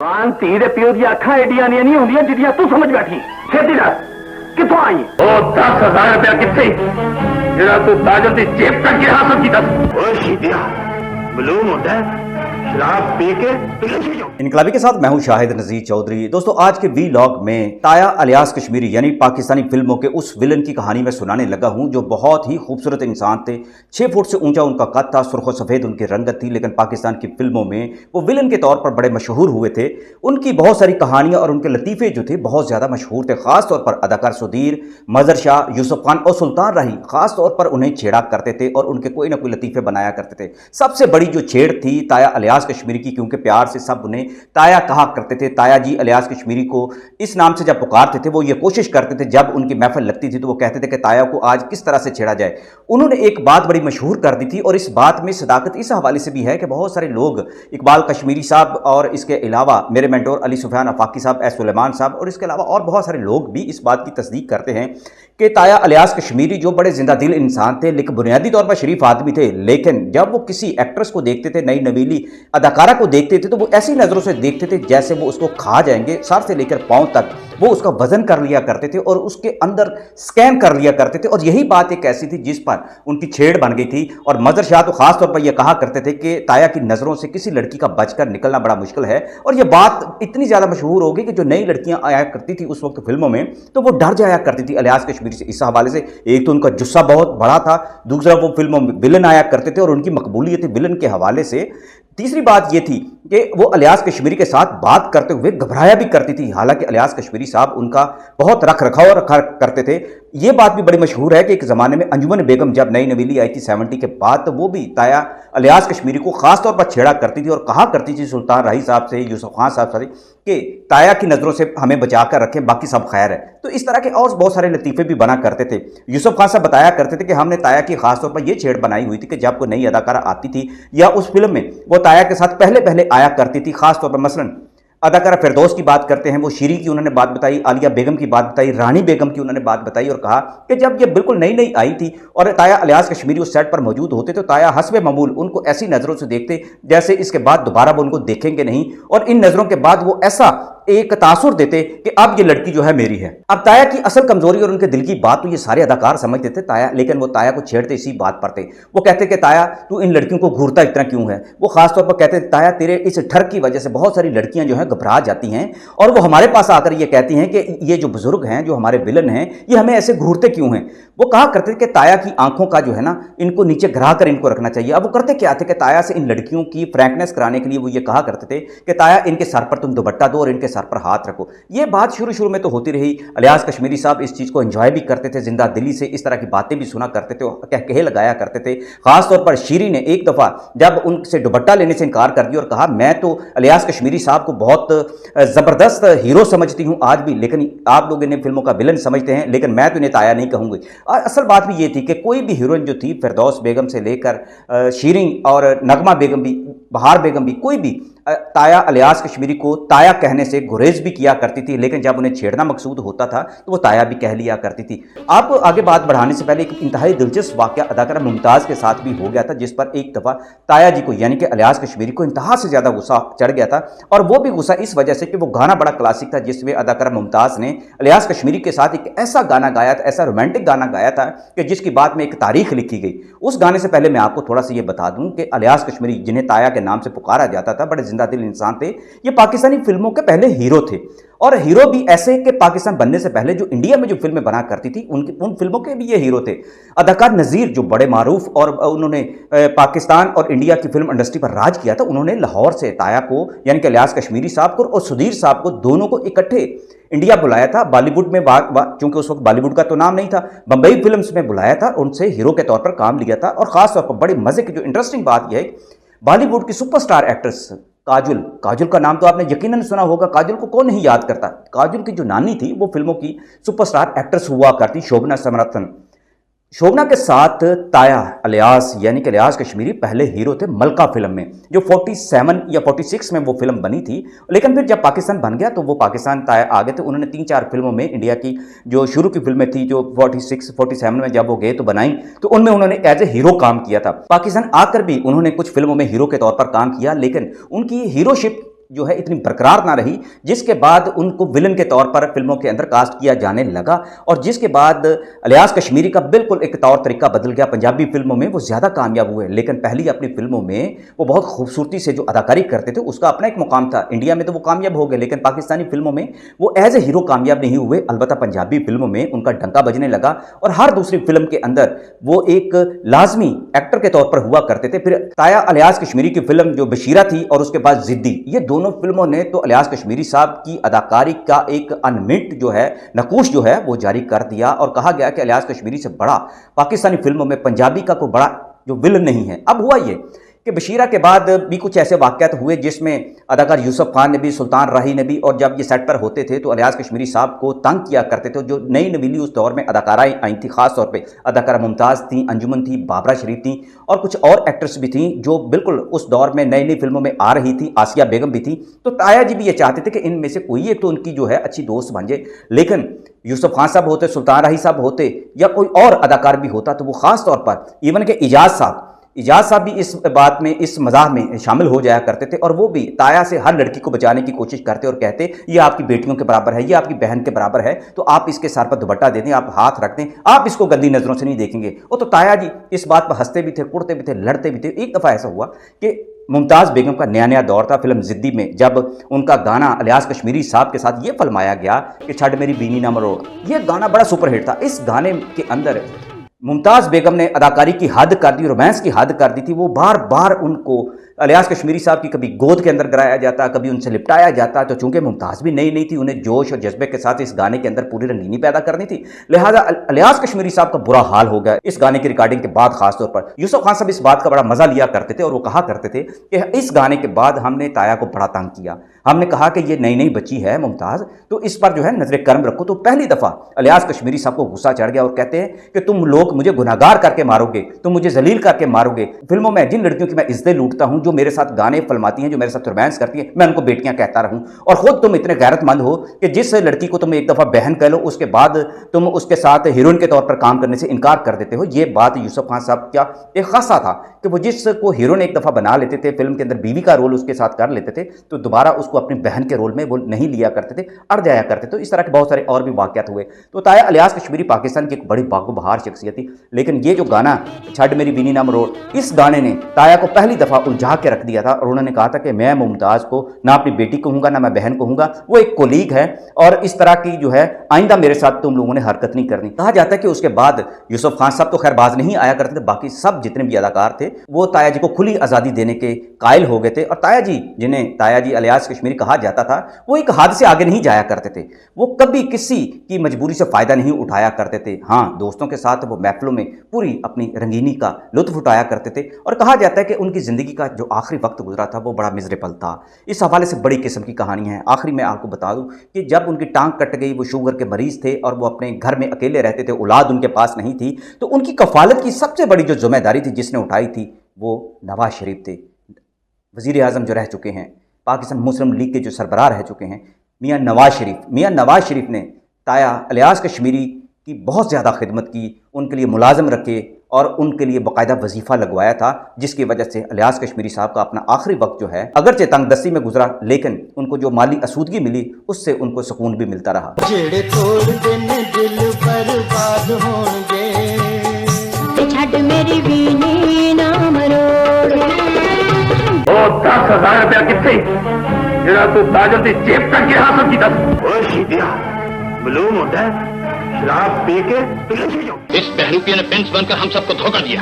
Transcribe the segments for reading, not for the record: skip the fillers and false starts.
जवान धी दे प्यो दी अखां एडियां नहीं होंदियां जिद्दियां तू समझ बैठी। छेती दस कित्थों आई? ओ 10,000 रुपया कित्थे जेड़ा तू ताजल दी जेब तक के हासिल कीता? ओ शीदिया मालूम होता है शराब पी के इनकलाबी के साथ मैं हूं शाहिद नजीर चौधरी। दोस्तों आज के वीलॉग में ताया अलियास कश्मीरी यानी पाकिस्तानी फिल्मों के उस विलन की कहानी में सुनाने लगा हूं जो बहुत ही खूबसूरत इंसान थे। 6 फुट से ऊंचा उनका कद था, सुर्ख सफ़ेद उनकी रंगत थी, लेकिन पाकिस्तान की फिल्मों में वो विलन के तौर पर बड़े मशहूर हुए थे। उनकी बहुत सारी कहानियाँ और उनके लतीफ़े जो थे बहुत ज़्यादा मशहूर थे। ख़ासतौर पर अदाकार सुधीर, मज़र शाह, यूसुफ खान और सुल्तान राही ख़ासतौर पर उन्हें छेड़ा करते थे और उनके कोई ना कोई लतीफ़े बनाया करते थे। सबसे बड़ी जो छेड़ थी ताया अलियास कश्मीरी की, क्योंकि प्यार से सब उन्हें ताया कहा करते थे। ताया जी अलियास कश्मीरी को इस नाम से जब पुकारते थे वो ये कोशिश करते थे, जब उनकी महफिल लगती थी तो वो कहते थे कि ताया को आज किस तरह से छेड़ा जाए। उन्होंने एक बात बड़ी मशहूर कर दी थी और इस बात में सदाकत इस हवाले से भी है कि बहुत सारे लोग, इकबाल कश्मीरी साहब और इसके अलावा मेरे मेंटोर अली सुफियान आफाकी साहब, एस सुलेमान साहब और इसके अलावा और बहुत सारे लोग भी इस बात की तस्दीक करते हैं कि ताया अलियास कश्मीरी जो बड़े जिंदा दिल इंसान थे, लेकिन बुनियादी तौर पर शरीफ आदमी थे, लेकिन जब वो किसी एक्ट्रेस को देखते थे, नई नवीली अदाकारा को देखते थे, तो वो ऐसी नज़रों से देखते थे जैसे वो उसको खा जाएंगे। सर से लेकर पांव तक वो उसका वजन कर लिया करते थे और उसके अंदर स्कैन कर लिया करते थे। और यही बात एक ऐसी थी जिस पर उनकी छेड़ बन गई थी। और मज़र शाह तो खास तौर पर यह कहा करते थे कि ताया की नज़रों से किसी लड़की का बचकर निकलना बड़ा मुश्किल है। और यह बात इतनी ज़्यादा मशहूर हो गई कि जो नई लड़कियां आया करती थी उस वक्त फिल्मों में, तो वो डर जाया करती थी अलियास कश्मीरी से। इस हवाले से एक तो उनका जुस्सा बहुत बड़ा था, दूसरा वो फिल्मों में विलन आया करते थे और उनकी मकबूलियत विलन के हवाले से। तीसरी बात यह थी कि वो अलियास कश्मीरी के साथ बात करते हुए घबराया भी करती थी। हालांकि अलियास कश्मीरी साहब उनका बहुत रख रखाव रखा करते थे। ये बात भी बड़ी मशहूर है कि एक ज़माने में अंजुमन बेगम जब नई नवीली आई थी 70 के बाद, तो वो भी ताया अलियास कश्मीरी को खासतौर पर छेड़ा करती थी और कहा करती थी सुल्तान राही साहब से, यूसुफ खान साहब से कि ताया की नज़रों से हमें बचा कर रखें, बाकी सब खैर है। तो इस तरह के और बहुत सारे लतीफ़े भी बना करते थे। यूसुफ खान साहब बताया करते थे कि हमने ताया की खासतौर पर यह छेड़ बनाई हुई थी कि जब कोई नई अदाकारा आती थी या उस फिल्म में वो ताया के साथ पहले पहले आया करती थी। खासतौर पर मसलन अदाकारा फिरदौस की बात करते हैं, वो शीरी की उन्होंने बात बताई, आलिया बेगम की बात बताई, रानी बेगम की उन्होंने बात बताई और कहा कि जब ये बिल्कुल नई नई आई थी और ताया अलियास कश्मीरी उस सेट पर मौजूद होते तो ताया हस्बे मामूल उनको ऐसी नज़रों से देखते जैसे इसके बाद दोबारा वो उनको देखेंगे नहीं। और इन नज़रों के बाद वो ऐसा एक तासुर देते कि अब ये लड़की जो है मेरी है। अब ताया की असल कमजोरी और उनके दिल की बात तो ये सारे अदाकार समझते थे ताया, लेकिन वो ताया को छेड़ते इसी बात पर थे। वो कहते कि ताया तू इन लड़कियों को घूरता इतना क्यों है। वो खासतौर पर कहते ताया तेरे इस ठर की वजह से बहुत सारी लड़कियां जो है घबरा जाती हैं और वो हमारे पास आकर ये कहती हैं कि ये जो बुजुर्ग हैं, जो हमारे विलन हैं, ये हमें ऐसे घूरते क्यों हैं। वो कहा करते थे कि ताया की आंखों का जो है ना, इनको नीचे गिरा कर इनको रखना चाहिए। अब वो करते क्या थे कि ताया से इन लड़कियों की फ्रैंकनेस कराने के लिए वो ये कहा करते थे कि ताया इनके सर पर तुम दुपट्टा दो और इनके सर पर हाथ रखो। ये बात शुरू में तो होती रही। अलियास कश्मीरी साहब इस चीज़ को एंजॉय भी करते थे, जिंदा दिली से इस तरह की बातें भी सुना करते थे, कह लगाया करते थे। खासतौर पर शीरी ने एक दफ़ा जब उनसे दुपट्टा लेने से इनकार कर दिया और कहा मैं तो अलियास कश्मीरी साहब को बहुत ज़बरदस्त हीरो समझती हूँ आज भी, लेकिन आप लोग इन्हें फिल्मों का विलन समझते हैं, लेकिन मैं तो इन्हें ताया नहीं कहूँगी। असल बात भी ये थी कि कोई भी हीरोइन जो थी, फिरदौस बेगम से लेकर शीरी और नगमा बेगम भी, बहार बेगम भी, कोई भी ताया अलियास कश्मीरी को ताया कहने से गुरेज भी किया करती थी, लेकिन जब उन्हें छेड़ना मकसूद होता था तो वो ताया भी कह लिया करती थी। आप आगे बात बढ़ाने से पहले एक इंतहाई दिलचस्प वाक़या अदाकारा मुमताज़ के साथ भी हो गया था, जिस पर एक दफ़ा ताया जी को यानी कि अलियास कश्मीरी को इंतहा से ज़्यादा गुस्सा चढ़ गया था। और वो भी गुस्सा इस वजह से कि वो गाना बड़ा क्लासिक था जिसमें अदाकारा मुमताज़ ने अलियास कश्मीरी के साथ एक ऐसा गाना गाया था, ऐसा रोमांटिक गाना गाया था कि जिसकी बात में एक तारीख लिखी गई। उस गाने से पहले मैं आपको थोड़ा सा ये बता दूँ कि अलियास कश्मीरी, जिन्हें ताया के नाम से पुकारा जाता था, बड़े जिंदा दिल इंसान थे। ये पाकिस्तानी फिल्मों के पहले हीरो थे और हीरो भी ऐसे कि पाकिस्तान बनने से पहले जो इंडिया में जो फिल्में बना करती थी उन फिल्मों के भी ये हीरो थे। अदाकार नज़ीर जो बड़े मारूफ और उन्होंने पाकिस्तान और इंडिया की फिल्म इंडस्ट्री पर राज किया था, उन्होंने लाहौर से ताया को यानी कि अलियास कश्मीरी साहब को और सुधीर साहब को, दोनों को इकट्ठे इंडिया बुलाया था। बॉलीवुड में चूंकि उस वक्त बॉलीवुड का तो नाम नहीं था, बंबई फिल्म्स में बुलाया था, उनसे हीरो के तौर पर काम लिया था। और खासतौर पर बड़े मजे की जो इंटरेस्टिंग बात यह है, बॉलीवुड की सुपरस्टार एक्ट्रेस काजोल का नाम तो आपने यकीनन सुना होगा। काजोल को कौन नहीं याद करता। काजोल की जो नानी थी वो फिल्मों की सुपरस्टार एक्ट्रेस हुआ करती, शोभना समरथन। शोभना के साथ ताया अलियास यानी कि अलियास कश्मीरी पहले हीरो थे मलका फिल्म में, जो 47 या 46 में वो फिल्म बनी थी। लेकिन फिर जब पाकिस्तान बन गया तो वो पाकिस्तान ताया आ गए थे। उन्होंने 3-4 फिल्मों में इंडिया की जो शुरू की फिल्में थी, जो 46-47 में जब वो गए तो बनाई, तो उनमें उन्होंने एज ए हीरो काम किया था। पाकिस्तान आकर भी उन्होंने कुछ फिल्मों में हीरो के तौर पर काम किया, लेकिन उनकी हीरोशिप जो है इतनी बरकरार ना रही, जिसके बाद उनको विलन के तौर पर फिल्मों के अंदर कास्ट किया जाने लगा और जिसके बाद इलियास कश्मीरी का बिल्कुल एक तौर तरीका बदल गया। पंजाबी फिल्मों में वो ज़्यादा कामयाब हुए, लेकिन पहली अपनी फिल्मों में वो बहुत खूबसूरती से जो अदाकारी करते थे उसका अपना एक मुकाम था। इंडिया में तो वो कामयाब हो गए, लेकिन पाकिस्तानी फिल्मों में वो एज ए हीरो कामयाब नहीं हुए। अलबत्ता पंजाबी फिल्मों में उनका डंका बजने लगा और हर दूसरी फिल्म के अंदर वो एक लाजमी एक्टर के तौर पर हुआ करते थे। फिर ताया इलियास कश्मीरी की फिल्म जो बशीरा थी और उसके बाद जिद्दी, ये दोनों फिल्मों ने तो इलियास कश्मीरी साहब की अदाकारी का एक अनमिट जो है नकूश जो है वो जारी कर दिया और कहा गया कि इलियास कश्मीरी से बड़ा पाकिस्तानी फिल्मों में पंजाबी का कोई बड़ा जो विलन नहीं है। अब हुआ ये कि बशीरा के बाद भी कुछ ऐसे वाक़यात हुए जिसमें अदाकार यूसुफ खान ने भी, सुल्तान राही ने भी, और जब ये सेट पर होते थे तो इलियास कश्मीरी साहब को तंग किया करते थे। जो नई नवीली उस दौर में अदाकाराएँ आई थी, ख़ास तौर पे अदाकारा मुमताज़ थी, अंजुमन थी, बाबरा शरीफ थी और कुछ और एक्ट्रेस भी थी जो बिल्कुल उस दौर में नई नई फिल्मों में आ रही थी। आसिया बेगम भी थी। तो ताया जी भी ये चाहते थे कि इनमें से कोई एक तो उनकी जो है अच्छी दोस्त बन जाए, लेकिन यूसुफ खान साहब होते, सुल्तान राही साहब होते या कोई और अदाकार भी होता तो वो ख़ास तौर पर इवन के इजाज साहब भी इस बात में, इस मजाक में शामिल हो जाया करते थे और वो भी ताया से हर लड़की को बचाने की कोशिश करते और कहते ये आपकी बेटियों के बराबर है, ये आपकी बहन के बराबर है, तो आप इसके सर पर दुपट्टा दे दें, आप हाथ रख दें, आप इसको गंदी नज़रों से नहीं देखेंगे। वो तो ताया जी इस बात पर हंसते भी थे, कुड़ते भी थे, लड़ते भी थे। एक दफ़ा ऐसा हुआ कि मुमताज़ बेगम का नया नया दौर था फिल्म जिद्दी में, जब उनका गाना इलियास कश्मीरी साहब के साथ ये फिल्माया गया कि छड़ मेरी बीनी ना मरोड़, ये गाना बड़ा सुपरहिट था। इस गाने के अंदर मुमताज़ बेगम ने अदाकारी की हद कर दी, रोमांस की हद कर दी थी। वो बार बार उनको इलियास कश्मीरी साहब की कभी गोद के अंदर गिराया जाता, कभी उनसे लिपटाया जाता। तो चूंकि मुमताज़ भी नई नई थी, उन्हें जोश और जज्बे के साथ इस गाने के अंदर पूरी रंगीनी पैदा करनी थी, लिहाजा इलियास कश्मीरी साहब का बुरा हाल हो गया इस गाने की रिकॉर्डिंग के बाद। खासतौर पर यूसुफ खान साहब इस बात का बड़ा मजा लिया करते थे और वो कहा करते थे कि इस गाने के बाद हमने ताया को बड़ा तंग किया, हमने कहा कि ये नई नई बच्ची है मुमताज़, तो इस पर जो है नजर कर्म रखो। तो पहली दफ़ा इलियास कश्मीरी साहब को गुस्सा चढ़ गया और कहते हैं कि तुम लोग मुझे गुनाहगार करके मारोगे, तुम मुझे जलील करके मारोगे। फिल्मों में जिन लड़कियों की मैं इज्जतें लूटता हूं, जो मेरे साथ गाने फिल्माती हैं, जो मेरे साथ रोमांस करती हैं, मैं उनको बेटियां कहता रहूं, और खुद तुम इतने गैरतमंद हो कि जिस लड़की को तुम एक दफ़ा बहन कह लो उसके बाद तुम उसके साथ हीरोइन के तौर पर काम करने से इनकार कर देते हो। ये बात यूसुफ खान साहब का एक खासा था कि वो जिसको हीरोइन एक दफ़ा बना लेते थे, फिल्म के अंदर बीवी का रोल उसके साथ कर लेते थे, तो दोबारा उसको अपनी बहन के रोल में वो नहीं लिया करते थे, अड़ जाया करते। तो इस तरह के बहुत सारे और भी वाक़यात हुए। तो ताया इलियास कश्मीरी पाकिस्तान की एक बड़ी बागो बहार शख्सियत थी, लेकिन ये जो गाना छड़ मेरी बीनी ना मरोड़, इस गाने ने ताया को पहली दफ़ा उलझा के रख दिया था और उन्होंने कहा था कि मैं मुमताज़ को ना अपनी बेटी कहूँगा ना मैं बहन कहूँगा, वो एक कोलीग है और इस तरह की जो है आइंदा मेरे साथ तुम लोगों ने हरकत नहीं करनी। कहा जाता है कि उसके बाद यूसुफ खान साहब तो खैर बाज नहीं आया करते थे, बाकी सब जितने भी अदाकार थे वो ताया जी को खुली आज़ादी देने के कायल हो गए थे। और ताया जी, जिन्हें ताया जी इलियास कश्मीरी कहा जाता था, वो एक हद से आगे नहीं जाया करते थे, वो कभी किसी की मजबूरी से फ़ायदा नहीं उठाया करते थे। हाँ, दोस्तों के साथ वो महफिलों में पूरी अपनी रंगीनी का लुत्फ उठाया करते थे और कहा जाता है कि उनकी ज़िंदगी का जो आखिरी वक्त गुजरा था वो बड़ा मिजरेबल था। इस हवाले से बड़ी किस्म की कहानी है। आखिरी में आपको बता दूं कि जब उनकी टांग कट गई, वो शुगर के मरीज़ थे और वो अपने घर में अकेले रहते थे, औलाद उनके पास नहीं थी, तो उनकी कफ़ालत की सबसे बड़ी जो जिम्मेदारी थी जिसने उठाई थी वो नवाज शरीफ थे, वज़ीर आज़म जो रह चुके हैं, पाकिस्तान मुस्लिम लीग के जो सरबराह रह चुके हैं, मियाँ नवाज शरीफ। मियाँ नवाज शरीफ ने ताया इलियास कश्मीरी की बहुत ज़्यादा खिदमत की, उनके लिए मुलाजिम रखे और उनके लिए बाकायदा वजीफ़ा लगवाया था, जिसकी वजह से इलियास कश्मीरी साहब का अपना आखिरी वक्त जो है अगरचे तंगदस्ती में गुजरा, लेकिन उनको जो माली असूदगी मिली उससे उनको सुकून भी मिलता रहा। मेरी बीनी ना मरोड़, 10,000 रुपया कितने जेड़ा तू ताजल दी जेब तक गिरा हासिल की दस। ओ शीदिया मालूम होता है शराब पी के इस बहरूपिया ने प्रिंस बनकर हम सबको धोखा दिया।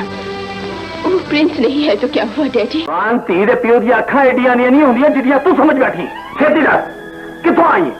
वो प्रिंस नहीं है तो क्या हुआ डैडी? धी दे प्यो दी अखां एडियां नहीं होंदियां जिद्दियां तू समझ बैठी। छेती दस कित्थों आई?